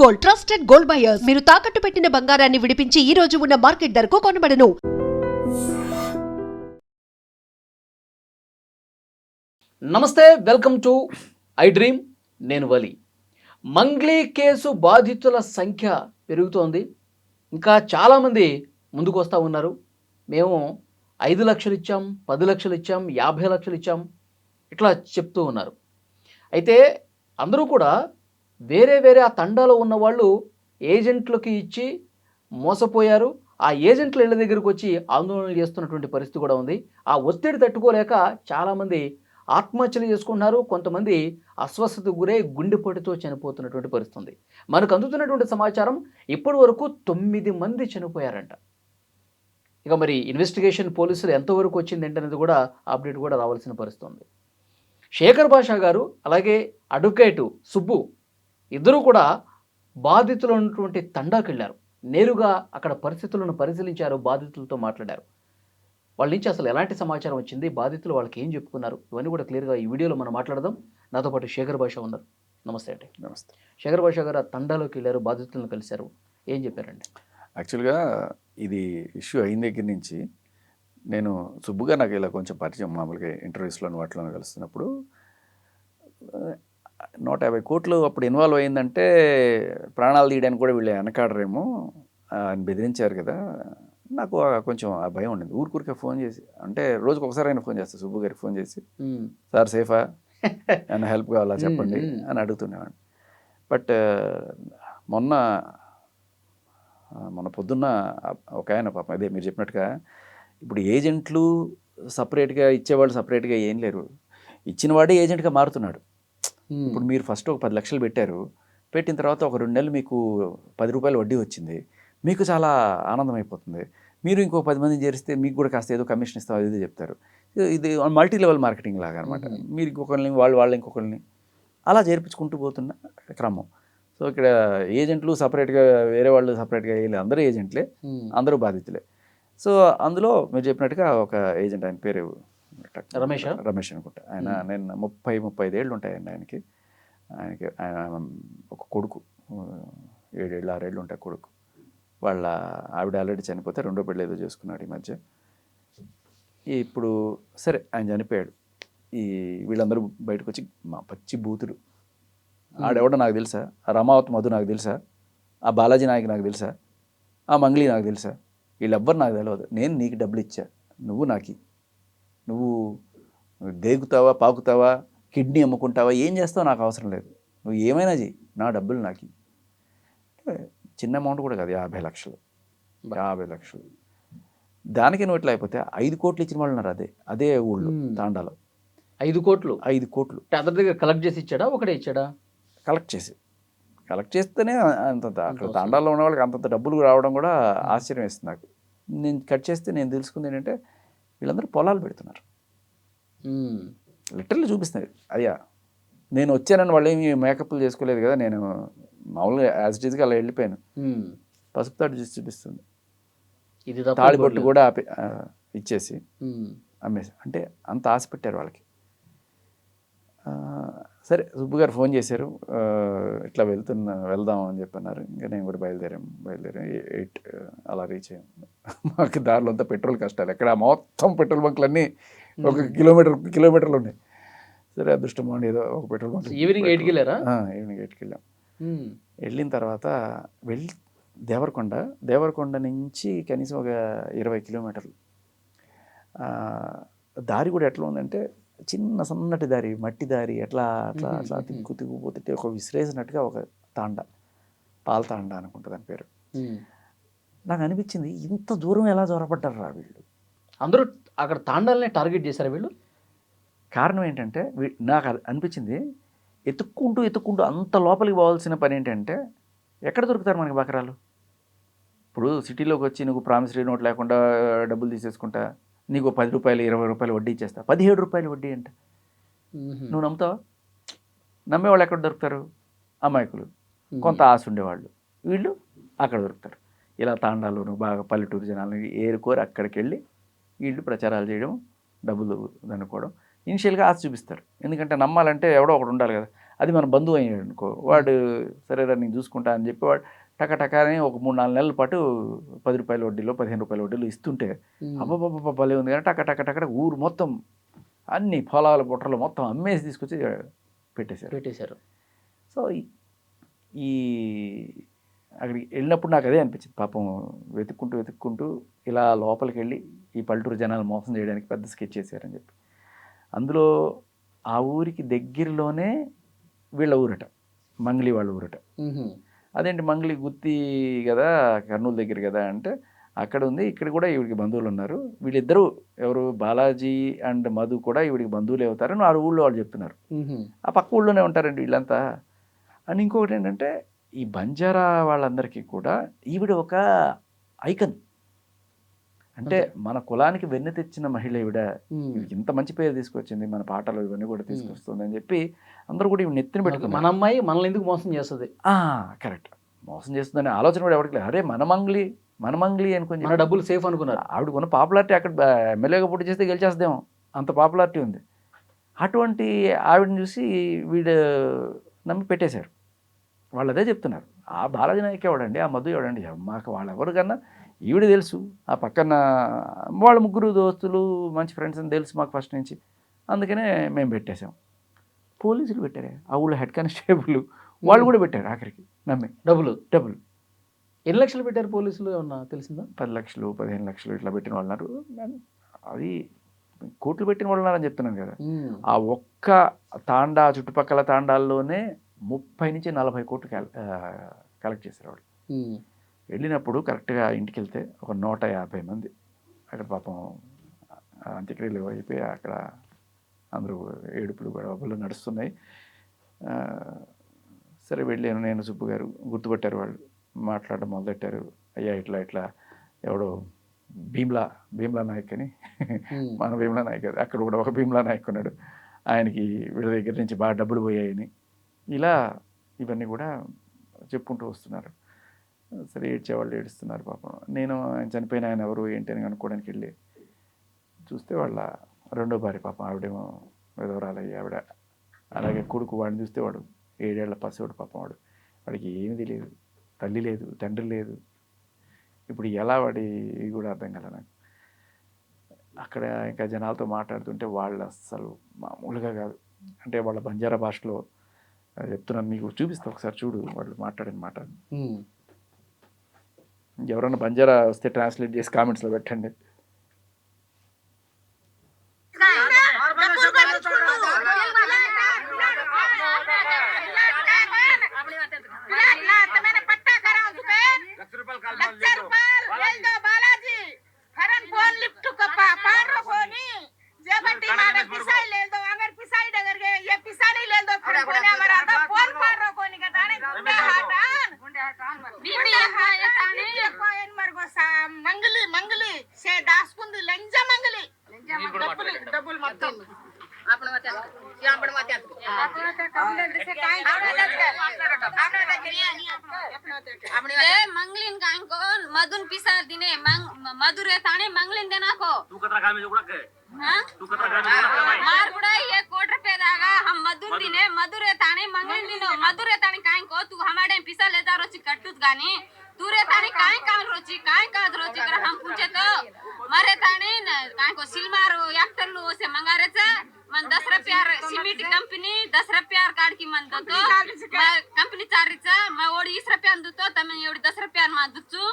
Gold, trusted gold buyers. మీరు తాకట్టు పెట్టిన బంగారాన్ని విడిపించి ఈ రోజు ఉన్న మార్కెట్ ధరకు కొనబడను. నమస్తే, వెల్కమ్ టు ఐ డ్రీమ్. నేను వలి. మంగ్లీ కేసు బాధితుల సంఖ్య పెరుగుతోంది. ఇంకా చాలామంది ముందుకు వస్తూ ఉన్నారు. మేము 5 లక్షలు ఇచ్చాం, 10 లక్షలు ఇచ్చాం, 50 లక్షలు ఇచ్చాం, ఇట్లా చెప్తూ ఉన్నారు. అయితే అందరూ కూడా వేరే ఆ తండాలో ఉన్న వాళ్ళు ఏజెంట్లకి ఇచ్చి మోసపోయారు. ఆ ఏజెంట్ల ఇళ్ళ దగ్గరకు వచ్చి ఆందోళనలు చేస్తున్నటువంటి పరిస్థితి కూడా ఉంది. ఆ ఒత్తిడి తట్టుకోలేక చాలామంది ఆత్మహత్యలు చేసుకుంటున్నారు. కొంతమంది అస్వస్థతకు గురై గుండెపోటుతో చనిపోతున్నటువంటి పరిస్థితి ఉంది. మనకు అందుతున్నటువంటి సమాచారం ఇప్పటి వరకు 9 మంది చనిపోయారంట. ఇక మరి ఇన్వెస్టిగేషన్ పోలీసులు ఎంతవరకు వచ్చింది ఏంటనేది కూడా అప్డేట్ కూడా రావాల్సిన పరిస్థితి ఉంది. శేఖర్ భాషా గారు అలాగే అడ్వకేటు సుబ్బు ఇద్దరూ కూడా బాధితులు ఉన్నటువంటి తండాకు వెళ్ళారు. నేరుగా అక్కడ పరిస్థితులను పరిశీలించారు, బాధితులతో మాట్లాడారు. వాళ్ళ నుంచి అసలు ఎలాంటి సమాచారం వచ్చింది, బాధితులు వాళ్ళకి ఏం చెప్పుకున్నారు, ఇవన్నీ కూడా క్లియర్గా ఈ వీడియోలో మనం మాట్లాడదాం. నాతో పాటు శేఖర్ భాషా ఉన్నారు. నమస్తే అండి. నమస్తే. శేఖర్ భాషా గారు ఆ తండాలోకి వెళ్ళారు, బాధితులను కలిశారు, ఏం చెప్పారండి? యాక్చువల్గా ఇది ఇష్యూ అయిన దగ్గర నుంచి నేను సుబ్బుగా నాకు ఇలా కొంచెం పరిచయం, మామూలుగా ఇంటర్వ్యూస్లోని వాటిలో కలుస్తున్నప్పుడు 150 కోట్లు అప్పుడు ఇన్వాల్వ్ అయిందంటే ప్రాణాలు తీయడానికి కూడా వీళ్ళు వెనకాడరేమో అని బెదిరించారు కదా. నాకు కొంచెం ఆ భయం ఉండింది. ఊరికే ఫోన్ చేసి, అంటే రోజుకి ఒకసారి అయినా ఫోన్ చేస్తాను సుబ్బు గారికి ఫోన్ చేసి, సార్ సేఫా ఏమైనా హెల్ప్ కావాలా చెప్పండి అని అడుగుతుండేవాడిని. బట్ మొన్న పొద్దున్న ఒక ఆయన పాపం అదే మీరు చెప్పినట్టుగా ఇప్పుడు ఏజెంట్లు సపరేట్గా ఇచ్చేవాళ్ళు సపరేట్గా ఏం లేరు, ఇచ్చిన వాడే ఏజెంట్గా మారుతున్నాడు. ఇప్పుడు మీరు ఫస్ట్ ఒక 10 లక్షలు పెట్టారు, పెట్టిన తర్వాత ఒక 2 నెలలు మీకు 10 రూపాయలు వడ్డీ వచ్చింది, మీకు చాలా ఆనందం అయిపోతుంది. మీరు ఇంకో 10 మందిని చేరిస్తే మీకు కూడా కాస్త ఏదో కమిషన్ ఇస్తాం అది చెప్తారు. ఇది మల్టీ లెవెల్ మార్కెటింగ్ లాగా అనమాట. మీరు ఇంకొకరిని వాళ్ళు ఇంకొకరిని అలా చేర్పించుకుంటూ పోతున్న క్రమం. సో ఇక్కడ ఏజెంట్లు సపరేట్గా వేరే వాళ్ళు సపరేట్గా వేయలేదు, అందరూ ఏజెంట్లే, అందరూ బాధితులే. సో అందులో మీరు చెప్పినట్టుగా ఒక ఏజెంట్, ఆయన పేరు రమేష్ అనుకుంటా. ఆయన నేను 30-35 ఏళ్ళు ఉంటాయండి ఆయనకి. ఆయన ఒక కొడుకు 7-6 ఏళ్ళు ఉంటాయి కొడుకు. వాళ్ళ ఆవిడ ఆల్రెడీ చనిపోతే రెండో పెళ్ళి ఏదో చేసుకున్నాడు ఈ మధ్య. ఇప్పుడు సరే ఆయన చనిపోయాడు. ఈ వీళ్ళందరూ బయటకు వచ్చి మా పచ్చి బూతులు, ఆడెవడో నాకు తెలుసా, ఆ రమావతి మధు నాకు తెలుసా, ఆ బాలాజీ నాయక్ నాకు తెలుసా, ఆ మంగ్లీ నాకు తెలుసా, వీళ్ళెవ్వరు నాకు తెలియదు. నేను నీకు డబ్బులు ఇచ్చా, నువ్వు దేగుతావా, పాకుతావా, కిడ్నీ అమ్ముకుంటావా, ఏం చేస్తావో నాకు అవసరం లేదు, నువ్వు ఏమైనా చెయ్యి, నా డబ్బులు నాకు. చిన్న అమౌంట్ కూడా కాదు, 50 లక్షలు. దానికి నువ్వు ఎట్లా అయిపోతే 5 కోట్లు ఇచ్చిన వాళ్ళు ఉన్నారు అదే ఊళ్ళో తాండాలో. 5 కోట్లు అందరి దగ్గర కలెక్ట్ చేసి ఇచ్చాడా, ఒకటే ఇచ్చాడా? కలెక్ట్ చేస్తేనే అంతంత. అక్కడ తాండాల్లో ఉన్న వాళ్ళకి అంతంత డబ్బులు రావడం కూడా ఆశ్చర్యం వేస్తుంది నాకు. నేను కట్ చేస్తే నేను తెలుసుకుంది ఏంటంటే వీళ్ళందరూ పొలాలు పెడుతున్నారు, లిటరల్లీ చూపిస్తున్నారు. అయ్యా నేను వచ్చానని వాళ్ళు ఏమి మేకప్లు చేసుకోలేదు కదా, నేను మామూలుగా యాజ్ ఇట్ ఈజ్గా అలా వెళ్ళిపోయాను. పసుపు తాడు చూసి చూపిస్తుంది, ఇది తాళిబొట్టు కూడా ఇచ్చేసి అమ్మేసి, అంటే అంత ఆశ పెట్టారు వాళ్ళకి. సరే సుబ్బు గారు ఫోన్ చేశారు, ఇట్లా వెళ్దాం అని చెప్పన్నారు. ఇంకా నేను కూడా బయలుదేరాం 8 అలా రీచ్ అయ్యాం. మాకు దారిలో అంతా పెట్రోల్ కష్టాలు, ఎక్కడ మొత్తం పెట్రోల్ బంకులన్నీ ఒక కిలోమీటర్లు ఉన్నాయి. సరే అదృష్టం అండి, ఏదో ఒక పెట్రోల్ బంక్. ఈవినింగ్ 8కి వెళ్ళారా? ఈవినింగ్ 8కి వెళ్ళాం. వెళ్ళిన తర్వాత దేవరకొండ నుంచి కనీసం ఒక 20 కిలోమీటర్లు. దారి కూడా ఎట్లా ఉందంటే చిన్న సన్నటి దారి, మట్టి దారి, అట్లా తిక్కుపోతుంటే ఒక విసిరేసినట్టుగా ఒక తాండా, పాల తాండా అనుకుంటా దాని పేరు. నాకు అనిపించింది ఇంత దూరం ఎలా దూరపడ్డారు రా వీళ్ళు. అందరూ అక్కడ తాండాలనే టార్గెట్ చేశారు వీళ్ళు. కారణం ఏంటంటే నాకు అనిపించింది ఎత్తుక్కుంటూ అంత లోపలికి పోవాల్సిన పని ఏంటంటే ఎక్కడ దొరుకుతారు మనకి బకరాలు. ఇప్పుడు సిటీలోకి వచ్చి నువ్వు ప్రామిసరీ నోట్ లేకుండా డబ్బులు తీసేసుకుంటా, నీకు 10 రూపాయలు 20 రూపాయలు వడ్డీ ఇచ్చేస్తా, 17 రూపాయలు వడ్డీ అంటే నువ్వు నమ్ముతావా? నమ్మేవాళ్ళు ఎక్కడ దొరుకుతారు? అమాయకులు, కొంత ఆశ ఉండేవాళ్ళు, వీళ్ళు అక్కడ దొరుకుతారు. ఇలా తాండాలోను బాగా పల్లెటూరు జనాలను ఏరుకోరు అక్కడికి వెళ్ళి వీళ్ళు ప్రచారాలు చేయడం, డబ్బులు దనుకోవడం. ఇనిషియల్గా ఆశ చూపిస్తారు, ఎందుకంటే నమ్మాలంటే ఎవడో ఒకడు ఉండాలి కదా. అది మన బంధువు అయ్యాడు అనుకో, వాడు సరేరా నేను చూసుకుంటా అని చెప్పి వాడు టకటకానే ఒక 3-4 నెలల పాటు 10 రూపాయల వడ్డీలో 15 రూపాయల వడ్డీలో ఇస్తుంటే అబ్బబ్బబ్బ భలే ఉంది కానీ టక ఊరు మొత్తం అన్ని పొలాల బుట్టలు మొత్తం అమ్మేసి తీసుకొచ్చి పెట్టేశారు. సో ఈ అక్కడికి వెళ్ళినప్పుడు నాకు అదే అనిపించింది, పాపం వెతుక్కుంటూ ఇలా లోపలికి వెళ్ళి ఈ పల్లెటూరు జనాలు మోసం చేయడానికి పెద్ద స్కెచ్ చేశారని చెప్పి. అందులో ఆ ఊరికి దగ్గరలోనే వీళ్ళ ఊరట, మంగ్లీ వాళ్ళ ఊరట. అదేంటి మంగ్లీ గుత్తి కదా, కర్నూలు దగ్గర కదా అంటే అక్కడ ఉంది, ఇక్కడ కూడా ఈవిడికి బంధువులు ఉన్నారు, వీళ్ళిద్దరూ ఎవరు బాలాజీ అండ్ మధు కూడా ఈవిడికి బంధువులే అవుతారని ఆ ఊళ్ళో వాళ్ళు చెప్తున్నారు. ఆ పక్క ఊళ్ళోనే ఉంటారండి వీళ్ళంతా అని. ఇంకొకటి ఏంటంటే ఈ బంజారా వాళ్ళందరికీ కూడా ఈవిడ ఒక ఐకన్, అంటే మన కులానికి వెన్ను తెచ్చిన మహిళ ఈవిడ, ఇంత మంచి పేరు తీసుకొచ్చింది, మన పాటలు ఇవన్నీ కూడా తీసుకొస్తుంది అని చెప్పి అందరూ కూడా ఈవిడ నెత్తిన పెట్టుకున్నారు. మన అమ్మాయి మనల్ని ఎందుకు మోసం చేస్తుంది, కరెక్ట్, మోసం చేస్తుందనే ఆలోచన కూడా ఎవరికి లేదు. అరే మన మంగ్లీ అనుకుని మన డబ్బులు సేఫ్ అనుకున్నారు. ఆవిడకున్న పాపులారిటీ అక్కడ ఎమ్మెల్యేగా పోటీ చేస్తే గెలిచేస్తాదేమో, అంత పాపులారిటీ ఉంది. అటువంటి ఆవిడని చూసి వీడు నమ్మి పెట్టేశారు. వాళ్ళు అదే చెప్తున్నారు, ఆ బాలాజీ నాయక్ ఎవడండి, ఆ మధు ఎవడండి, మాకు వాళ్ళెవరు కన్నా ఈవిడ తెలుసు, ఆ పక్కన వాళ్ళ ముగ్గురు దోస్తులు మంచి ఫ్రెండ్స్ అని తెలుసు మాకు ఫస్ట్ నుంచి, అందుకనే మేము పెట్టేశాం. పోలీసులు పెట్టారే, ఆ ఊళ్ళో హెడ్ కానిస్టేబుల్ వాళ్ళు కూడా పెట్టారు ఆఖరికి నమ్మి డబ్బులు. ఎన్ని లక్షలు పెట్టారు పోలీసులు ఏమన్నా తెలిసిందా? 10 లక్షలు 15 లక్షలు ఇట్లా పెట్టిన వాళ్ళు ఉన్నారు, అది కోట్లు పెట్టిన వాళ్ళు ఉన్నారని చెప్తున్నాను కదా. ఆ ఒక్క తాండా చుట్టుపక్కల తాండాల్లోనే 30 నుంచి 40 కోట్లు కలెక్ట్ చేశారు వాళ్ళు. వెళ్ళినప్పుడు కరెక్ట్గా ఇంటికి వెళ్తే ఒక 150 మంది అక్కడ పాపం అంత్యక్రియలు అయిపోయి అక్కడ అందరూ ఏడుపులు గొడవలు నడుస్తున్నాయి. సరే వెళ్ళాను నేను, సుబ్బు గారు గుర్తుపట్టారు, వాళ్ళు మాట్లాడడం మొదలెట్టారు. అయ్యా ఇట్లా ఎవడో భీమ్లా నాయక్ అని, మన భీమ్లా నాయక్ అక్కడ కూడా ఒక భీమ్లా నాయక్ ఉన్నాడు, ఆయనకి వీళ్ళ దగ్గర నుంచి బాగా డబ్బులు పోయాయని ఇలా ఇవన్నీ కూడా చెప్పుకుంటూ వస్తున్నారు. సరే ఏడ్చేవాళ్ళు ఏడుస్తున్నారు పాపం. నేను ఆయన చనిపోయిన ఆయన ఎవరు ఏంటి అని అనుకోవడానికి వెళ్ళి చూస్తే వాళ్ళ రెండో భార్య పాపం, ఆవిడేమో విధవరాలయ్యి ఆవిడ. అలాగే కొడుకు, వాడిని చూస్తే వాడు 7 ఏళ్ల పసివాడు పాపం, వాడికి ఏమీ తెలియదు, తల్లి లేదు తండ్రి లేదు. ఇప్పుడు ఎలా వాడి కూడా అర్థం కాలే నాకు. అక్కడ ఇంకా జనాలతో మాట్లాడుతుంటే వాళ్ళు అస్సలు మామూలుగా కాదు, అంటే వాళ్ళ బంజారా భాషలో చెప్తున్నాను, మీకు చూపిస్తా ఒకసారి చూడు వాళ్ళు మాట్లాడిన మాట. ఎవరన్నా బంజారా వస్తే ట్రాన్స్లేట్ చేసి కామెంట్స్లో పెట్టండి. मंगलिन कांको मधुन पिसार दिने मधुरे ताने मंगलिन देना को तू कतरा खाल में जो गुड़ा के हां तू कतरा खाल में मार गुड़ा ये कोट रुपए दागा हम मधुन दिने मधुरे ताने मंगलिन दिनो मधुरे ताने कांको तू हमारे पिसा लेता रोची कट्टुत गानी तूरे ताने काई काल रोची काई काद रोची कर हम पूछे तो मरे ताने कांको सिलमारो याक्टरलो से मंगारेच मन 10 रुपयार सिमेंट कंपनी 10 रुपयार काढ की मन दतो कंपनी चारीच मैं ओडी 20 रुपयान दतो तमे एवढी 10 रुपयान मा दुचू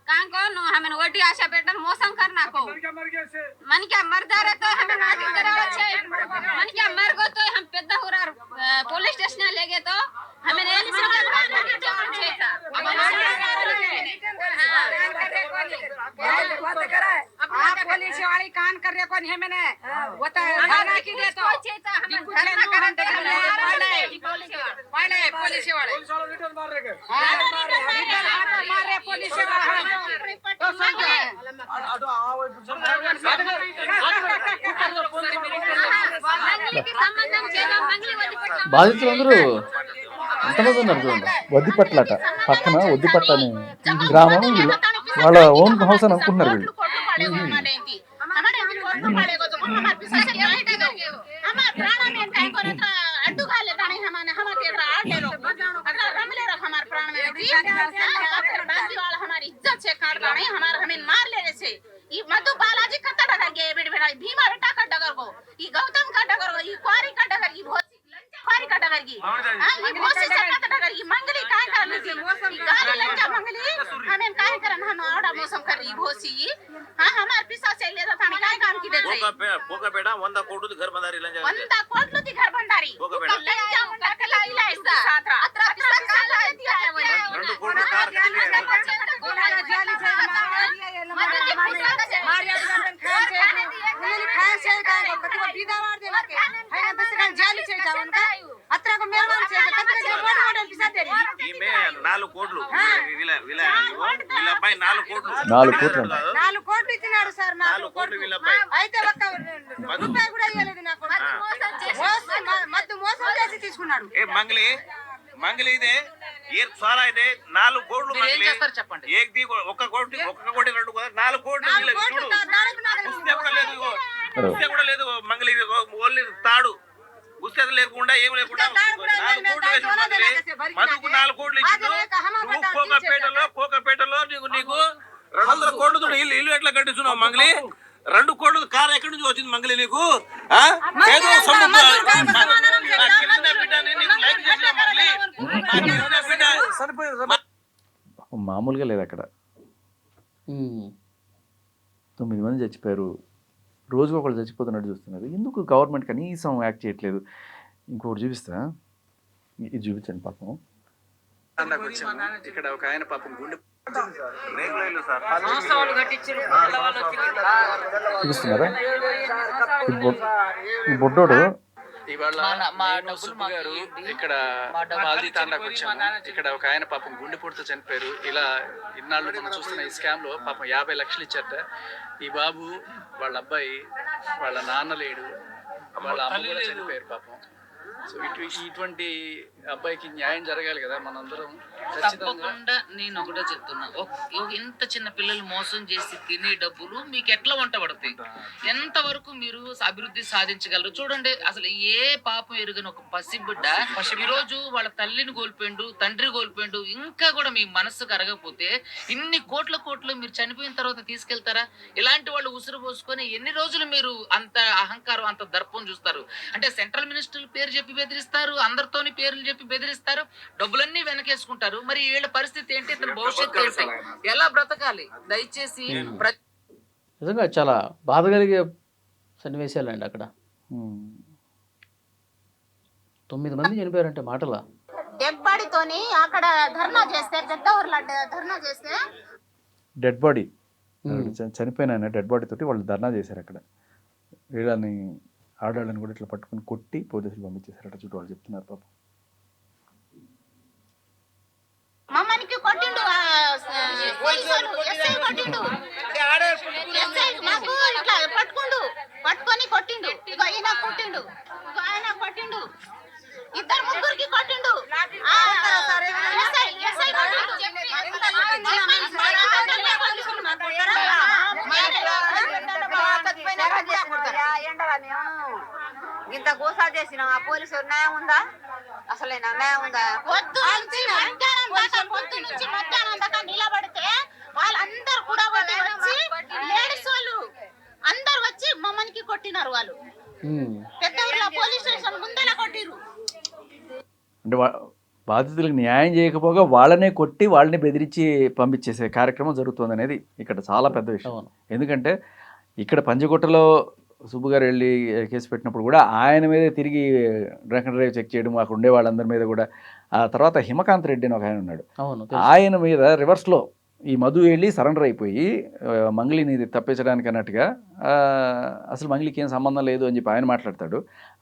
कांको नो हमें वडी आशा बेटन मौसम करना को मन क्या मर जा रहे तो हमें नाटक करावे छे मन क्या मर गो तो हम पेद्दा होरार पुलिस स्टेशन ले गए तो हमें रेल से पुलिस वाली कान कर रहे कोन है मैंने वो तो थाना की दे तो थाना करन दे वाले पुलिस वाले रिटर्न मार रहे मार रहे पुलिस वाले तो सब బాధితులందరూ ఎంతమంది ఉన్నారు చూడండి. వద్దిపట్లట పక్కన వద్దిపట్ల అనే గ్రామం, వాళ్ళ ఓన్ హౌస్ అని అనుకుంటున్నారు వీళ్ళు. बाकी वाला हमारी इज्जत से काट रहा नहीं हमारा हमें मार लेने से ये मधु बालाजी कत्ता डगर गे बेटा भीमा बेटा का डगर को ये गौतम का डगर को ये क्वारी का डगर की बहुत क्वारी का डगर की ये बहुत से कत्ता डगर की मंगली काहे कर ली गाली लंजा मंगली हमें काहे करन हम आड़ा मौसम कर रही भोसी हां हमार पिसा से ले था काहे काम की देते పోక పేట 100 కోట్లు घर बंदारी लंजा 100 कोట్లు दी घर भंडारी लंजा मुंडा के लाइला इसा अत्रा पिसा काला दिया है वो 2 కోట్లు కార్ ఈమె 4 కోట్లు వీళ్ళ అబ్బాయి 4 కోట్లు 4 కోట్లు 4 కోట్లు ఇచ్చినాడు సార్ 4 కోట్లు వీళ్ళ అబ్బాయి అయితే ఒక్క రూపాయి కూడా ఇవ్వలేదు నాకు మత్తు మోసం చేసి తీసుకున్నాడు ఏ మంగలి ఇదే ఏ సారా ఇదే 4 కోట్లు మంగలి చెప్పండి. ఏక్ ది ఒక్క కోటి 2 కోట్లు 4 కోట్లు వీళ్ళకి చూడు గుస్తే కూడా లేదు ఇగో. గుస్తే కూడా లేదు మంగలి ఓన్లీ తాడు గుస్తే లేకుండా ఏం లేకుండా 4 కోట్లు వేసి మంగలి మధుకు 4 కోట్లు ఇచ్చిండు నువ్వు కోకపేటలో నీకు 200 కోట్లు ఇల్లు ఎట్లా కట్టిస్తున్నావు మంగలి 2 కోట్లు కారు ఎక్కడి నుంచి వచ్చింది మంగలి నీకు ఏదో సొమ్ము కింద బిడ్డని నీకు లైక్ చేసిన మంగలి మామూలుగా లేదు అక్కడ 9 మంది చచ్చిపోయారు, రోజుకు ఒకళ్ళు చచ్చిపోతున్నట్టు చూస్తున్నారు. ఎందుకు గవర్నమెంట్ కనీసం యాక్ట్ చేయట్లేదు? ఇంకొకటి చూపిస్తా, ఇది చూపించండి. పాపం ఇక్కడ ఒక ఆయన పాపం గుండె చూపిస్తున్నారా? ఈ బొడ్డోడు ఇవాళ సుబ్బు గారు ఇక్కడ మాల్దీ తాండాకు వచ్చాము. ఇక్కడ ఒక ఆయన పాపం గుండెపోటుతో చనిపోయారు. ఇలా ఇన్నాళ్ళు మనం చూస్తున్న ఈ స్కామ్ లో పాపం 50 లక్షలు ఇచ్చారట. ఈ బాబు వాళ్ళ అబ్బాయి, వాళ్ళ నాన్న లేడు, వాళ్ళ అమ్మ కూడా చనిపోయారు పాపం. సో ఇటువంటి అబ్బాయికి న్యాయం జరగాలి కదా. మనందరం తప్పకుండా నేను ఒకటే చెప్తున్నా, ఇంత చిన్న పిల్లలు మోసం చేసి తినే డబ్బులు మీకు ఎట్లా వంట పడతాయి? ఎంతవరకు మీరు అభివృద్ధి సాధించగలరు? చూడండి, అసలు ఏ పాపం ఎరుగని ఒక పసిబిడ్డ ఈ రోజు వాళ్ళ తల్లిని కోల్పోయిండు, తండ్రి కోల్పోయిండు, ఇంకా కూడా మీ మనస్సు కరగకపోతే ఇన్ని కోట్లు మీరు చనిపోయిన తర్వాత తీసుకెళ్తారా? ఇలాంటి వాళ్ళు ఉసురు పోసుకొని ఎన్ని రోజులు మీరు అంత అహంకారం, అంత దర్పం చూస్తారు? అంటే సెంట్రల్ మినిస్టర్ల పేరు చెప్పి బెదిరిస్తారు, అందరితోని పేర్లు చెప్పి బెదిరిస్తారు, డబ్బులన్నీ వెనకేసుకుంటారు. మరి వీళ్ళ పరిస్థితి ఏంటి? ఇతని భవిష్యత్తు ఏంటి? ఎలా బ్రతకాలి? దయచేసి నిజంగా చాలా బాధ కలిగే సన్నివేశాలండి అక్కడ. 9 మంది చనిపోయారంటే మాటలా? డెడ్ బాడీతోని అక్కడ ధర్నా చేస్తే పెద్ద ఊర్లో ధర్నా చేస్తే డెడ్ బాడీ చనిపోయిన డెడ్ బాడీ తోటి వాళ్ళు ధర్నా చేశారు అక్కడ. వీళ్ళని ఆడాళ్ళని కూడా ఇట్లా పట్టుకుని కొట్టి పోలీసులు పంపించేశారట. చుట్టూ వాళ్ళు చెప్తున్నారు పాపం. మమ్మనికి కొట్టిండు పోలీసులు, ఎస్ఐ కొట్టిండు, ఎస్ఐ మాకు ఇట్లా పట్టుకొని కొట్టిండు. ఇగో ఈయన కొట్టిండు, ఇగో ఆయన కొట్టిండు, 2-3 కొట్టిండు. ఎస్ఐ కొట్టిండు. ఇంత గోసా చేసిన ఆ పోలీసు న్యాయం ఉందా? అసలైనా న్యాయం ఉందా? పొద్దు నుంచి మధ్యాహ్నం దాకా నిలబడితే వాళ్ళందరూ కూడా వచ్చి లేడీస్ వాళ్ళు అందరు వచ్చి మమ్మల్ని కొట్టినారు. వాళ్ళు పెద్ద ఊర్లో పోలీస్ స్టేషన్ ముందర కొట్టిరు. అంటే బాధితులకు న్యాయం చేయకపోగా వాళ్ళనే కొట్టి వాళ్ళని బెదిరించి పంపించేసే కార్యక్రమం జరుగుతుంది అనేది ఇక్కడ చాలా పెద్ద విషయం. ఎందుకంటే ఇక్కడ పంజగుట్టలో సుబ్బు గారు వెళ్ళి కేసు పెట్టినప్పుడు కూడా ఆయన మీదే తిరిగి డ్రంక్ అండ్ డ్రైవ్ చెక్ చేయడం, అక్కడ ఉండే వాళ్ళందరి మీద కూడా. ఆ తర్వాత హిమకాంత్ రెడ్డి అని ఒక ఆయన ఉన్నాడు, ఆయన మీద రివర్స్లో ఈ మధు వెళ్ళి సరెండర్ అయిపోయి మంగళిని తప్పించడానికి అన్నట్టుగా అసలు మంగళికి ఏం సంబంధం లేదు అని చెప్పి ఆయన మాట్లాడతాడు.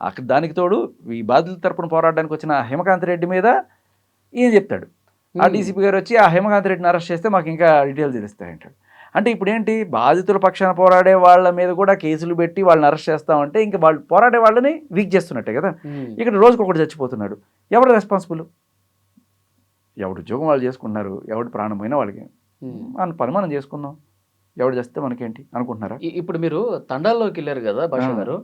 అక్కడ దానికి తోడు ఈ బాధితుల తరపున పోరాడడానికి వచ్చిన హిమకాంత్ రెడ్డి మీద ఈయన చెప్తాడు. ఆ డీసీపీ గారు వచ్చి ఆ హిమకాంత్ రెడ్డిని అరెస్ట్ చేస్తే మాకు ఇంకా డీటెయిల్స్ తెలుస్తాయంటాడు. అంటే ఇప్పుడు ఏంటి, బాధితుల పక్షాన పోరాడే వాళ్ళ మీద కూడా కేసులు పెట్టి వాళ్ళని అరెస్ట్ చేస్తామంటే ఇంకా వాళ్ళు పోరాడే వాళ్ళని వీక్ చేస్తున్నట్టే కదా. ఇక్కడ రోజుకొకటి చచ్చిపోతున్నాడు. ఎవరు రెస్పాన్సిబుల్? ఎవడు ఉద్యోగం వాళ్ళు చేసుకుంటున్నారు, ఎవడు ప్రాణం పోయినా వాళ్ళకి మన పని మనం చేసుకుందాం, ఎవడు చేస్తే మనకేంటి అనుకుంటున్నారా? ఇప్పుడు మీరు తండాల్లోకి వెళ్ళారు కదా భాష గారు,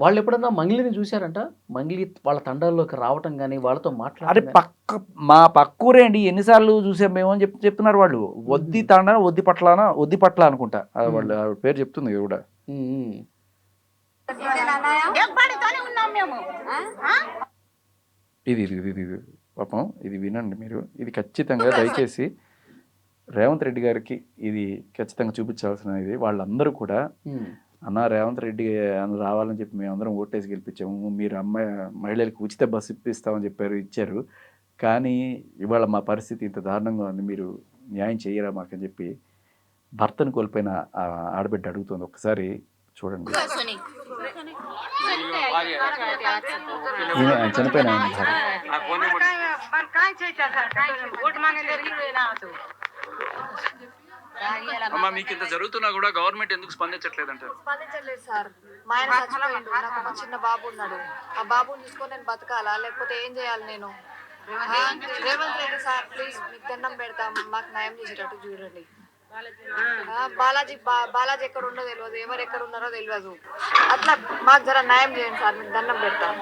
వాళ్ళు ఎప్పుడన్నా మంగ్లీని చూశారంట? మంగ్లీ వాళ్ళ తండాల్లోకి రావటం కానీ వాళ్ళతో అరే మాట్లాడటం గానీ? మా పక్కూరే అండి, ఎన్నిసార్లు చూసాం మేము అని చెప్తున్నారు వాళ్ళు. వద్ది తాండా వద్ది పట్ల అనుకుంటా వాళ్ళు ఆవిడ పేరు చెప్తుంది కూడా. ఉమ్, ఉమ్. ఎవ్వడితోనే ఉన్నాం మేము ఇది పాపం ఇది వినండి మీరు, ఇది ఖచ్చితంగా దయచేసి రేవంత్ రెడ్డి గారికి ఇది ఖచ్చితంగా చూపించాల్సిన ఇది. వాళ్ళందరూ కూడా ఉమ్. అన్న రేవంత్ రెడ్డి రావాలని చెప్పి మేము అందరం ఓటేసి గెలిపించాము, మీరు మహిళలకు ఉచిత బస్సు ఇప్పిస్తామని చెప్పారు, ఇచ్చారు, కానీ ఇవాళ మా పరిస్థితి ఇంత దారుణంగా ఉంది, మీరు న్యాయం చేయరా మాకని చెప్పి భర్తను కోల్పోయిన ఆ ఆడబిడ్డ అడుగుతుంది. ఒకసారి చూడండి. ఆయన చనిపోయిన ఆయన భార్య. అమ్మా, మీకు ఇంత జరుగుతున్నా కూడా గవర్నమెంట్ ఎందుకు స్పందించట్లేదంటారు? స్పందించలేదు సార్. మా ఆయన చచ్చిపోయిండు, నాకు ఒక చిన్న బాబు ఉన్నాడు. ఆ బాబుని చూసుకొని నేను బతకాలా, లేకపోతే ఏం చేయాలి నేను? రేవంత్ రెడ్డి సార్ ప్లీజ్ మీకు దండం పెడతాం, మాకు న్యాయం చేసేటట్టు చూడండి. బాలాజీ ఎక్కడ ఉండో తెలియదు, ఎవరు ఎక్కడ ఉన్నారో తెలియదు. అట్లా మాకు జర న్యాయం చేయండి సార్, మీకు దండం పెడతాం.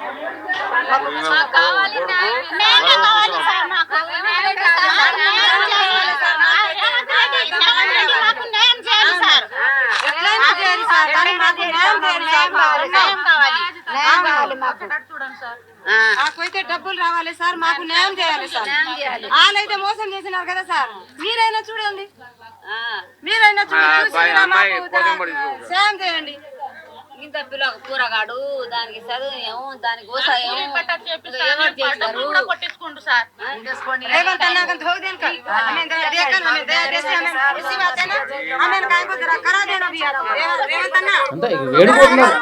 మాకైతే డబ్బులు రావాలి సార్, మాకు న్యాయం చేయాలి సార్. వాళ్ళైతే మోసం చేసినారు కదా సార్, మీరైనా చూడండి, మీరైనా సాయం చేయండి. ఇంత పిల్లగా కూరగాడు దానికి చదువు ఏమో దానికి కొట్టించుకుంటు సార్ రేవంత్ అన్నా kan धोख देन का हमें दे कर हमें दे से हमें इसी बात है ना, हमें काय को जरा करा देना भी రేవంత్ అన్నా అంతే ఇక వేడుకుంటున్నారు.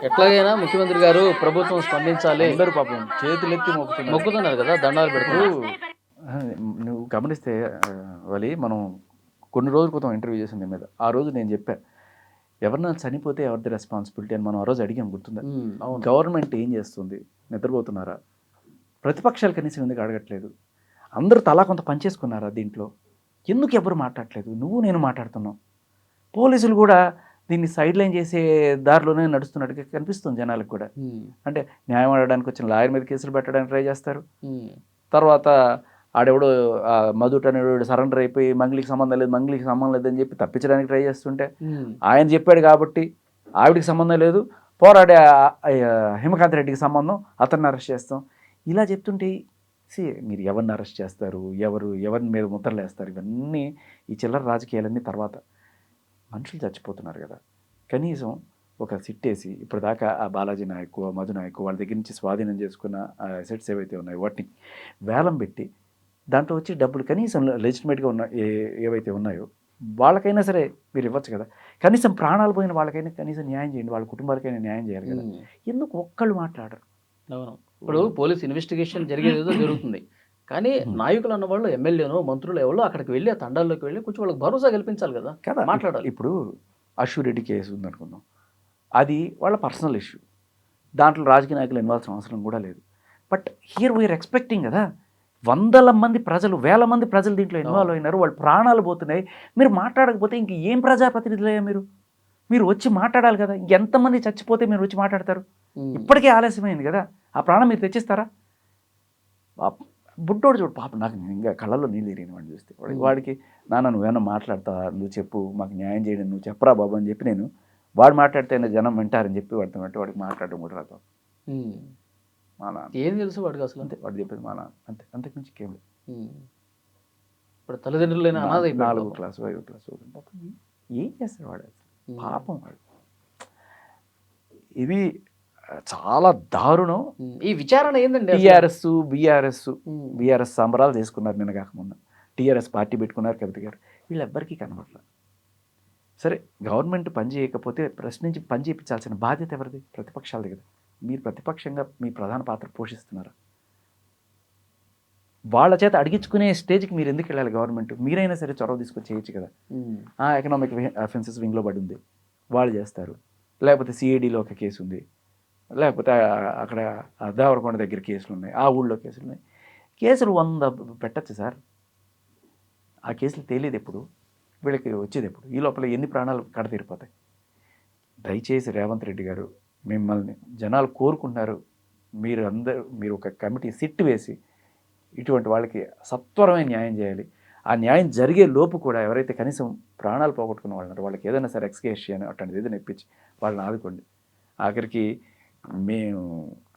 ఎట్లాగైనా ముఖ్యమంత్రి గారు ప్రభుత్వం స్పందించాలి. అందరూ పాపం చేతులెత్తి మొక్కుతున్నారు కదా, దండాలు పెడుతున్నారు. నువ్వు గమనిస్తే వలి, మనం కొన్ని రోజుల క్రితం ఇంటర్వ్యూ చేసింది మీద, ఆ రోజు నేను చెప్పాను ఎవరన్నా చనిపోతే ఎవరిది రెస్పాన్సిబిలిటీ అని మనం ఆ రోజు అడిగాం, గుర్తుందా? అవును. గవర్నమెంట్ ఏం చేస్తుంది, నిద్రపోతున్నారా? ప్రతిపక్షాలు కనీసం ఎందుకు అడగట్లేదు? అందరూ తలా కొంత పనిచేసుకున్నారా దీంట్లో? ఎందుకు ఎవరు మాట్లాడట్లేదు? నువ్వు నేను మాట్లాడుతున్నావు. పోలీసులు కూడా దీన్ని సైడ్ లైన్ చేసే దారిలోనే నడుస్తున్నట్టుగా కనిపిస్తుంది జనాలకు కూడా. అంటే న్యాయం ఆడడానికి వచ్చిన లాయర్ మీద కేసులు పెట్టడానికి ట్రై చేస్తారు, తర్వాత ఆడెవడో మధుట్ అనేవాడు సరెండర్ అయిపోయి మంగ్లీకి సంబంధం లేదని చెప్పి తప్పించడానికి ట్రై చేస్తుంటే, ఆయన చెప్పాడు కాబట్టి ఆవిడికి సంబంధం లేదు, పోరాడే హిమకాంత్ రెడ్డికి సంబంధం, అతన్ని అరెస్ట్ చేస్తాం, ఇలా చెప్తుంటే మీరు ఎవరిని అరెస్ట్ చేస్తారు, ఎవరిని మీద ముద్రలు వేస్తారు? ఇవన్నీ ఈ చిల్లర రాజకీయాలన్నీ తర్వాత. మనుషులు చచ్చిపోతున్నారు కదా, కనీసం ఒక సిట్టేసి ఇప్పుడు దాకా ఆ బాలాజీ నాయకు, మధు నాయకు వాళ్ళ దగ్గర నుంచి స్వాధీనం చేసుకున్న ఆ అసెట్స్ ఏవైతే ఉన్నాయో వాటిని వేలం పెట్టి దాంట్లో వచ్చి డబ్బులు కనీసం లెజిటిమేట్గా ఉన్న ఏవైతే ఉన్నాయో వాళ్ళకైనా సరే మీరు ఇవ్వచ్చు కదా. కనీసం ప్రాణాలు పోయిన వాళ్ళకైనా కనీసం న్యాయం చేయండి, వాళ్ళ కుటుంబాలకైనా న్యాయం చేయాలి కదా. ఎందుకు ఒక్కళ్ళు మాట్లాడరు? అవును, ఇప్పుడు పోలీస్ ఇన్వెస్టిగేషన్ జరిగేది ఏదో జరుగుతుంది, కానీ నాయకులు అన్న వాళ్ళు ఎమ్మెల్యేనో మంత్రులు ఎవరో అక్కడికి వెళ్ళి ఆ తండాల్లోకి వెళ్ళి కొంచెం వాళ్ళకి భరోసా కల్పించాలి కదా, కదా మాట్లాడాలి. ఇప్పుడు అశ్వరెడ్డి కేసు ఉందనుకుందాం, అది వాళ్ళ పర్సనల్ ఇష్యూ, దాంట్లో రాజకీయ నాయకులు ఇన్వాల్సిన అవసరం కూడా లేదు. బట్ హియర్ వీఆర్ ఎక్స్పెక్టింగ్ కదా, వందల మంది ప్రజలు, వేల మంది ప్రజలు దీంట్లో ఇన్వాల్వ్ అయినారు, వాళ్ళు ప్రాణాలు పోతున్నాయి. మీరు మాట్లాడకపోతే ఇంక ఏం ప్రజాప్రతినిధులయ్యా మీరు వచ్చి మాట్లాడాలి కదా. ఎంతమంది చచ్చిపోతే మీరు వచ్చి మాట్లాడతారు? ఇప్పటికే ఆలస్యమైంది కదా, ఆ ప్రాణం మీరు తెచ్చిస్తారా? బుడ్డోడు చూడు పాప, నాకు ఇంకా కళ్ళల్లో నీళ్ళు తిరిగిన వాడిని చూస్తే, వాడికి నాన్న నువ్వేమన్నా మాట్లాడతావా, నువ్వు చెప్పు మాకు న్యాయం చేయడం, నువ్వు చెప్పరా బాబు అని చెప్పి నేను, వాడు మాట్లాడితే జనం వింటారని చెప్పి వాడితో అంటే వాడికి మాట్లాడడం కూడా రాదు. మా నాన్న ఏం తెలుసు వాడికి అసలు? అంతే, వాడు చెప్పేది మా నాన్న అంతే, అంతకుమించి కేవలం. ఇప్పుడు తల్లిదండ్రులైన అనాథ 4వ క్లాసు 5వ క్లాసు ఏం చేస్తాడు వాడు? పాపం వాడు. ఇది చాలా దారుణం. ఈ విచారణ ఏంటండి? బీఆర్ఎస్ సంబరాలు చేసుకున్నారు నిన్న కాకముందు, టీఆర్ఎస్ పార్టీ పెట్టుకున్నారు కవిత గారు, వీళ్ళెవ్వరికీ కనబడలేదు. సరే, గవర్నమెంట్ పని చేయకపోతే ప్రశ్నించి పని చేయించాల్సిన బాధ్యత ఎవరిది? ప్రతిపక్షాలది కదా. మీరు ప్రతిపక్షంగా మీ ప్రధాన పాత్ర పోషిస్తున్నారు, వాళ్ళ చేత అడిగించుకునే స్టేజ్కి మీరు ఎందుకు వెళ్ళాలి? గవర్నమెంట్ మీరైనా సరే చొరవ తీసుకొని చేయొచ్చు కదా. ఎకనామిక్ అఫెన్సెస్ వింగ్లో పడి ఉంది, వాళ్ళు చేస్తారు. లేకపోతే సిఐడిలో ఒక కేసు ఉంది, లేకపోతే అక్కడ దేవరకొండ దగ్గర కేసులు ఉన్నాయి, ఆ ఊళ్ళో కేసులు ఉన్నాయి. కేసులు 100 పెట్టచ్చు సార్, ఆ కేసులు తేలేదు ఎప్పుడు, వీళ్ళకి వచ్చేది ఎప్పుడు? ఈ లోపల ఎన్ని ప్రాణాలు కడతీరిపోతాయి? దయచేసి రేవంత్ రెడ్డి గారు మిమ్మల్ని జనాలు కోరుకుంటున్నారు. మీరు ఒక కమిటీ సిట్ వేసి ఇటువంటి వాళ్ళకి సత్వరమైన న్యాయం చేయాలి. ఆ న్యాయం జరిగే లోపు కూడా ఎవరైతే కనీసం ప్రాణాలు పోగొట్టుకున్న వాళ్ళు ఉన్నారో వాళ్ళకి ఏదైనా సరే ఎక్స్కేషన్ అట్లాంటిది ఏదైనా ఇప్పించి వాళ్ళని ఆదుకోండి. ఆఖరికి మేము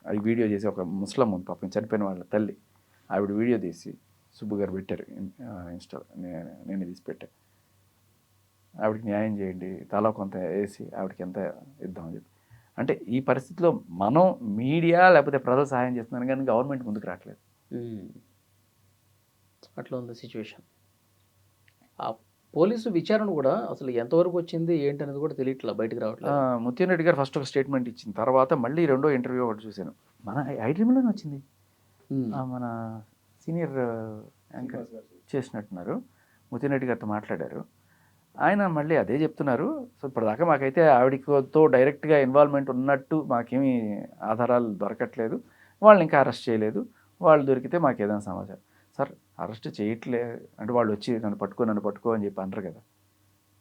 అది వీడియో చేసి ఒక ముస్లిం ఉంది పాపం చనిపోయిన వాళ్ళ తల్లి, ఆవిడ వీడియో తీసి సుబ్బు గారు పెట్టారు ఇన్స్టాలో, నేను తీసి పెట్టాను. ఆవిడకి న్యాయం చేయండి, తలా కొంత వేసి ఆవిడకి ఎంత ఇద్దామని చెప్పి. అంటే ఈ పరిస్థితిలో మనం మీడియా లేకపోతే ప్రజలు సహాయం చేస్తున్నాను కానీ గవర్నమెంట్ ముందుకు రావట్లేదు. అట్లా ఉంది సిచ్యువేషన్. ఆ పోలీసు విచారణ కూడా అసలు ఎంతవరకు వచ్చింది ఏంటి అనేది కూడా తెలియట్లేదు, బయటకు రావట్లేదు. ముత్యం రెడ్డి గారు ఫస్ట్ ఒక స్టేట్మెంట్ ఇచ్చిన తర్వాత మళ్ళీ రెండో ఇంటర్వ్యూ ఒకటి చూశాను, మన ఐడ్రీమ్లోనే వచ్చింది. మన సీనియర్ యాంకర్ చేసినట్టున్నారు, ముత్యం రెడ్డి గారితో మాట్లాడారు. ఆయన మళ్ళీ అదే చెప్తున్నారు. సో ఇప్పటిదాకా మాకైతే ఆవిడతో డైరెక్ట్గా ఇన్వాల్వ్మెంట్ ఉన్నట్టు మాకేమీ ఆధారాలు దొరకట్లేదు, వాళ్ళని ఇంకా అరెస్ట్ చేయలేదు, వాళ్ళు దొరికితే మాకు ఏదైనా సమాచారం. సార్ అరెస్ట్ చేయట్లే అంటే వాళ్ళు వచ్చి నన్ను పట్టుకో అని చెప్పి అనరు కదా,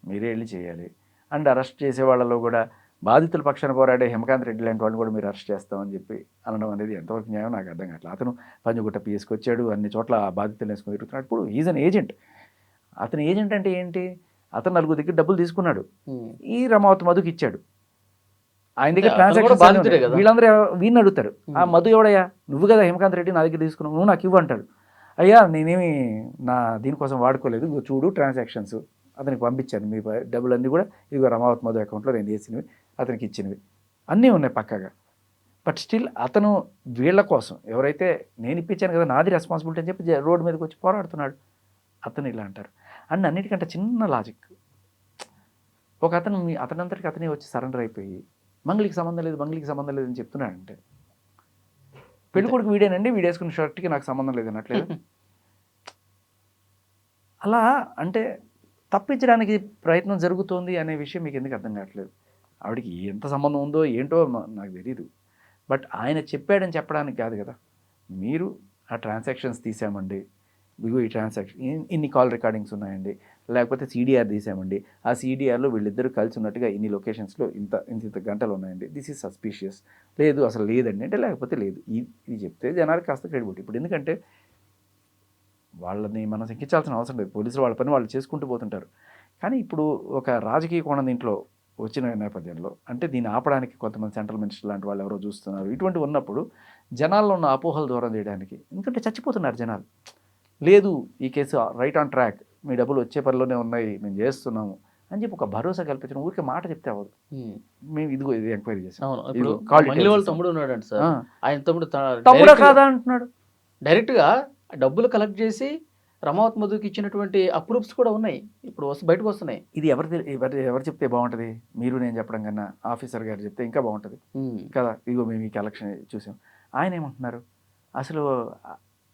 మీరే వెళ్ళి చేయాలి. అండ్ అరెస్ట్ చేసే వాళ్ళలో కూడా బాధితుల పక్షాన పోరాడే హేమకాంత్ రెడ్డి లాంటి వాళ్ళని కూడా మీరు అరెస్ట్ చేస్తామని చెప్పి అనడం అనేది ఎంతవరకు న్యాయం నాకు అర్థం కావట్లేదు. అతను పంజగుట్ట పిఎస్కి వచ్చాడు, అన్ని చోట్ల ఆ బాధితులు వేసుకొని తిరుగుతున్నాడు. ఇప్పుడు ఈజ్ అన్ ఏజెంట్. అతను ఏజెంట్ అంటే ఏంటి, అతను నలుగురు దగ్గర డబ్బులు తీసుకున్నాడు, ఈ రమావతి మధుకి ఇచ్చాడు. ఆయన దగ్గర ట్రాన్సాక్షన్ వీళ్ళందరూ వీడిని అడుగుతారు, ఆ మధు ఎవడయ్యా, నువ్వు కదా హేమకాంత్ రెడ్డి నా దగ్గర తీసుకున్నావు, నువ్వు నాకు ఇవ్వు అంటాడు. అయ్యా నేనేమి నా దీనికోసం వాడుకోలేదు, చూడు ట్రాన్సాక్షన్స్ అతనికి పంపించాను, మీ డబ్బులు అన్నీ కూడా ఇదిగో రమావతి మధు అకౌంట్లో నేను చేసినవి అతనికి ఇచ్చినవి అన్నీ ఉన్నాయి పక్కగా. బట్ స్టిల్ అతను వీళ్ళ కోసం ఎవరైతే నేను ఇప్పించాను కదా నాది రెస్పాన్సిబిలిటీ అని చెప్పి రోడ్డు మీదకి వచ్చి పోరాడుతున్నాడు. అతను ఇలా అంటారు. అండ్ అన్నిటికంటే చిన్న లాజిక్, ఒక అతనంతటికి అతనే వచ్చి సరెండర్ అయిపోయి మంగళికి సంబంధం లేదు అని చెప్తున్నాడంటే పెళ్ళికొడుకు వీడేనండి, వీడేసుకున్న షర్ట్కి నాకు సంబంధం లేదు అన్నట్లేదు. అలా అంటే తప్పించడానికి ప్రయత్నం జరుగుతోంది అనే విషయం మీకు ఎందుకు అర్థం కావట్లేదు. ఆవిడకి ఎంత సంబంధం ఉందో ఏంటో నాకు తెలియదు. బట్ ఆయన చెప్పాడని చెప్పడానికి కాదు కదా, మీరు ఆ ట్రాన్సాక్షన్స్ తీసామండి, ఇగో ఈ ట్రాన్సాక్షన్ ఇన్ని కాల్ రికార్డింగ్స్ ఉన్నాయండి, లేకపోతే సీడీఆర్ తీసామండి, ఆ సీడీఆర్లో వీళ్ళిద్దరూ కలిసి ఉన్నట్టుగా ఇన్ని లొకేషన్స్లో ఇంత గంటలు ఉన్నాయండి, దిస్ ఈజ్ సస్పీషియస్, లేదు అసలు లేదండి అంటే లేకపోతే లేదు, ఇది చెప్తే జనాలకు కాస్త క్రెడిబిలిటీ. ఇప్పుడు ఎందుకంటే వాళ్ళని మనం శంకించాల్సిన అవసరం లేదు, పోలీసులు వాళ్ళ పని వాళ్ళు చేసుకుంటూ పోతుంటారు. కానీ ఇప్పుడు ఒక రాజకీయ కోణం దీంట్లో వచ్చిన నేపథ్యంలో అంటే దీన్ని ఆపడానికి కొంతమంది సెంట్రల్ మినిస్టర్ లాంటి వాళ్ళు ఎవరో చూస్తున్నారు. ఇటువంటి ఉన్నప్పుడు జనాల్లో ఉన్న అపోహలు దూరం చేయడానికి, ఎందుకంటే చచ్చిపోతున్నారు జనాలు, లేదు ఈ కేసు రైట్ ఆన్ ట్రాక్, మీ డబ్బులు వచ్చే పనిలోనే ఉన్నాయి, మేము చేస్తున్నాము అని చెప్పి ఒక భరోసా కల్పించడం, ఊరికే మాట చెప్తే అవ్వదు. మేము ఇదిగో ఇది ఎంక్వైరీ చేసాం. ఇప్పుడు తమ్ముడు ఉన్నాడు సార్, ఆయన తమ్ముడు కాదా అంటున్నాడు. డైరెక్ట్గా డబ్బులు కలెక్ట్ చేసి రమావతి మధుకి ఇచ్చినటువంటి అప్రూఫ్స్ కూడా ఉన్నాయి, ఇప్పుడు బయటకు వస్తున్నాయి. ఇది ఎవరు చెప్తే బాగుంటుంది, మీరు నేను చెప్పడం కన్నా ఆఫీసర్ గారు చెప్తే ఇంకా బాగుంటుంది కదా. ఇదిగో మేము ఈ కలెక్షన్ చూసాం. ఆయన ఏమంటున్నారు, అసలు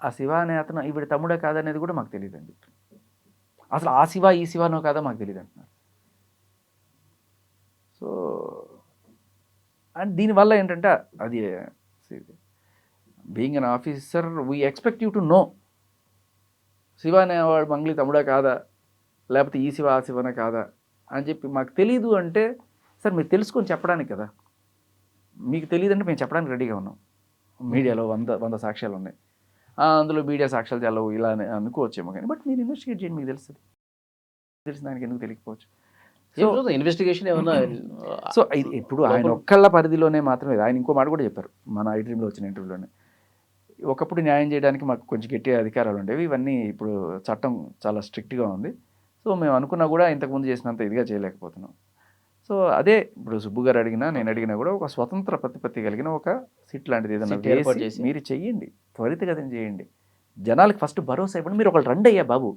ఆ శివ అనే అతను ఈవిడ తమ్ముడే కాదనేది కూడా మాకు తెలియదు అని చెప్పి, అసలు ఆ శివ ఈ శివనో కాదా మాకు తెలియదు అంటున్నారు. సో అండ్ దీనివల్ల ఏంటంటే అది being an officer we expect you to know Shiva అనేవాడు మంగ్లీ తమ్ముడా కాదా, లేకపోతే ఈ శివ ఆ శివనే కాదా అని చెప్పి మాకు తెలీదు అంటే, సార్ మీరు తెలుసుకొని చెప్పడానికి కదా, మీకు తెలియదు అంటే మేము చెప్పడానికి రెడీగా ఉన్నాం. మీడియాలో 100 సాక్ష్యాలు ఉన్నాయి, అందులో మీడియా సాక్ష్యాలు చల్లవు ఇలా అనుకోవచ్చేమో, కానీ బట్ మీరు ఇన్వెస్టిగేట్ చేయండి, మీకు తెలుస్తుంది. తెలిసిన దానికి ఎందుకు తెలియకపోవచ్చు. ఇన్వెస్టిగేషన్ ఏమన్నా సో ఇప్పుడు ఆయన ఒక్కళ్ళ పరిధిలోనే మాత్రమే, ఆయన ఇంకో మాట కూడా చెప్పారు మన ఐడ్రీమ్లో వచ్చిన ఇంటర్వ్యూలోనే, ఒకప్పుడు న్యాయం చేయడానికి మాకు కొంచెం గట్టి అధికారాలు ఉండేవి, ఇవన్నీ ఇప్పుడు చట్టం చాలా స్ట్రిక్ట్గా ఉంది, సో మేము అనుకున్నా కూడా ఇంతకుముందు చేసినంత ఇదిగా చేయలేకపోతున్నాం. సో అదే ఇప్పుడు సుబ్బు గారు అడిగినా నేను అడిగినా కూడా ఒక స్వతంత్ర ప్రతిపత్తి కలిగిన ఒక సిట్ లాంటిది ఏదైనా ఏర్పాటు చేసి మీరు చెయ్యండి, త్వరితగతిన చేయండి, జనాలకు ఫస్ట్ భరోసా ఇవ్వండి. మీరు ఒకళ్ళు రండి అయ్యా బాబు,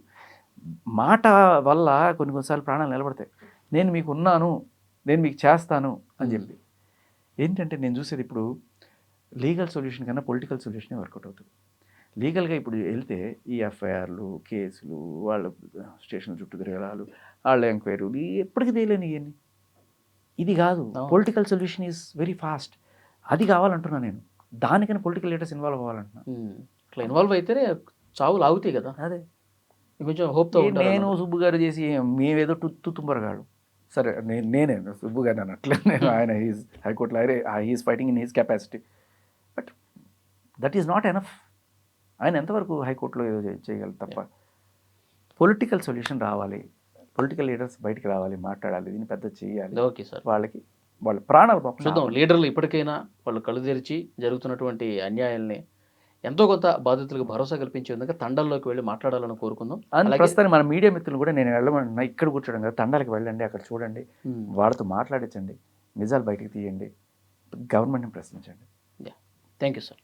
మాట వల్ల కొన్నిసార్లు ప్రాణాలు నిలబడతాయి. నేను మీకు ఉన్నాను, నేను మీకు చేస్తాను అని చెప్పి. ఏంటంటే నేను చూసేది ఇప్పుడు లీగల్ సొల్యూషన్ కన్నా పొలిటికల్ సొల్యూషనే వర్కౌట్ అవుతుంది. లీగల్గా ఇప్పుడు వెళ్తే ఈ ఎఫ్ఐఆర్లు, కేసులు, వాళ్ళ స్టేషన్ చుట్టూ తిరగడాలు, వాళ్ళ ఎంక్వైరీలు ఎప్పటికీ తెలియని ఇవన్నీ. ఇది కాదు, political solution is very fast. అది కావాలంటున్నా నేను, దానికైనా పొలిటికల్ లీడర్స్ ఇన్వాల్వ్ అవ్వాలంటున్నా. ఇట్లా ఇన్వాల్వ్ అయితేనే చావులు ఆగుతాయి కదా. అదే కొంచెం హోప్తో నేను సుబ్బు గారు చేసి మేమేదో తుత్తుంబరగాడు సరే నేనే సుబ్బు గారు అన్నట్లే నేను ఆయన హీస్ హైకోర్టులో he's fighting in his capacity, but that is not enough. ఆయన ఎంతవరకు హైకోర్టులో ఏదో చేయగలరు తప్ప. పొలిటికల్ సొల్యూషన్ రావాలి, పొలిటికల్ లీడర్స్ బయటికి రావాలి, మాట్లాడాలి, దీన్ని పెద్ద చేయాలి. ఓకే సార్, వాళ్ళకి వాళ్ళ ప్రాణాలు చూద్దాం. లీడర్లు ఇప్పటికైనా వాళ్ళు కళ్ళు తెరిచి జరుగుతున్నటువంటి అన్యాయాల్ని ఎంతో కొంత బాధితులకు భరోసా కల్పించే విధంగా తండాల్లోకి వెళ్ళి మాట్లాడాలని కోరుకుందాం. ప్రస్తుతానికి మన మీడియా మిత్రులు కూడా నేను వెళ్ళమన్నా, ఇక్కడ కూర్చోడం కదా, తండాలకు వెళ్ళండి, అక్కడ చూడండి, వాళ్ళతో మాట్లాడించండి, నిజాలు బయటికి తీయండి, గవర్నమెంట్ని ప్రశ్నించండి. Thank you sir.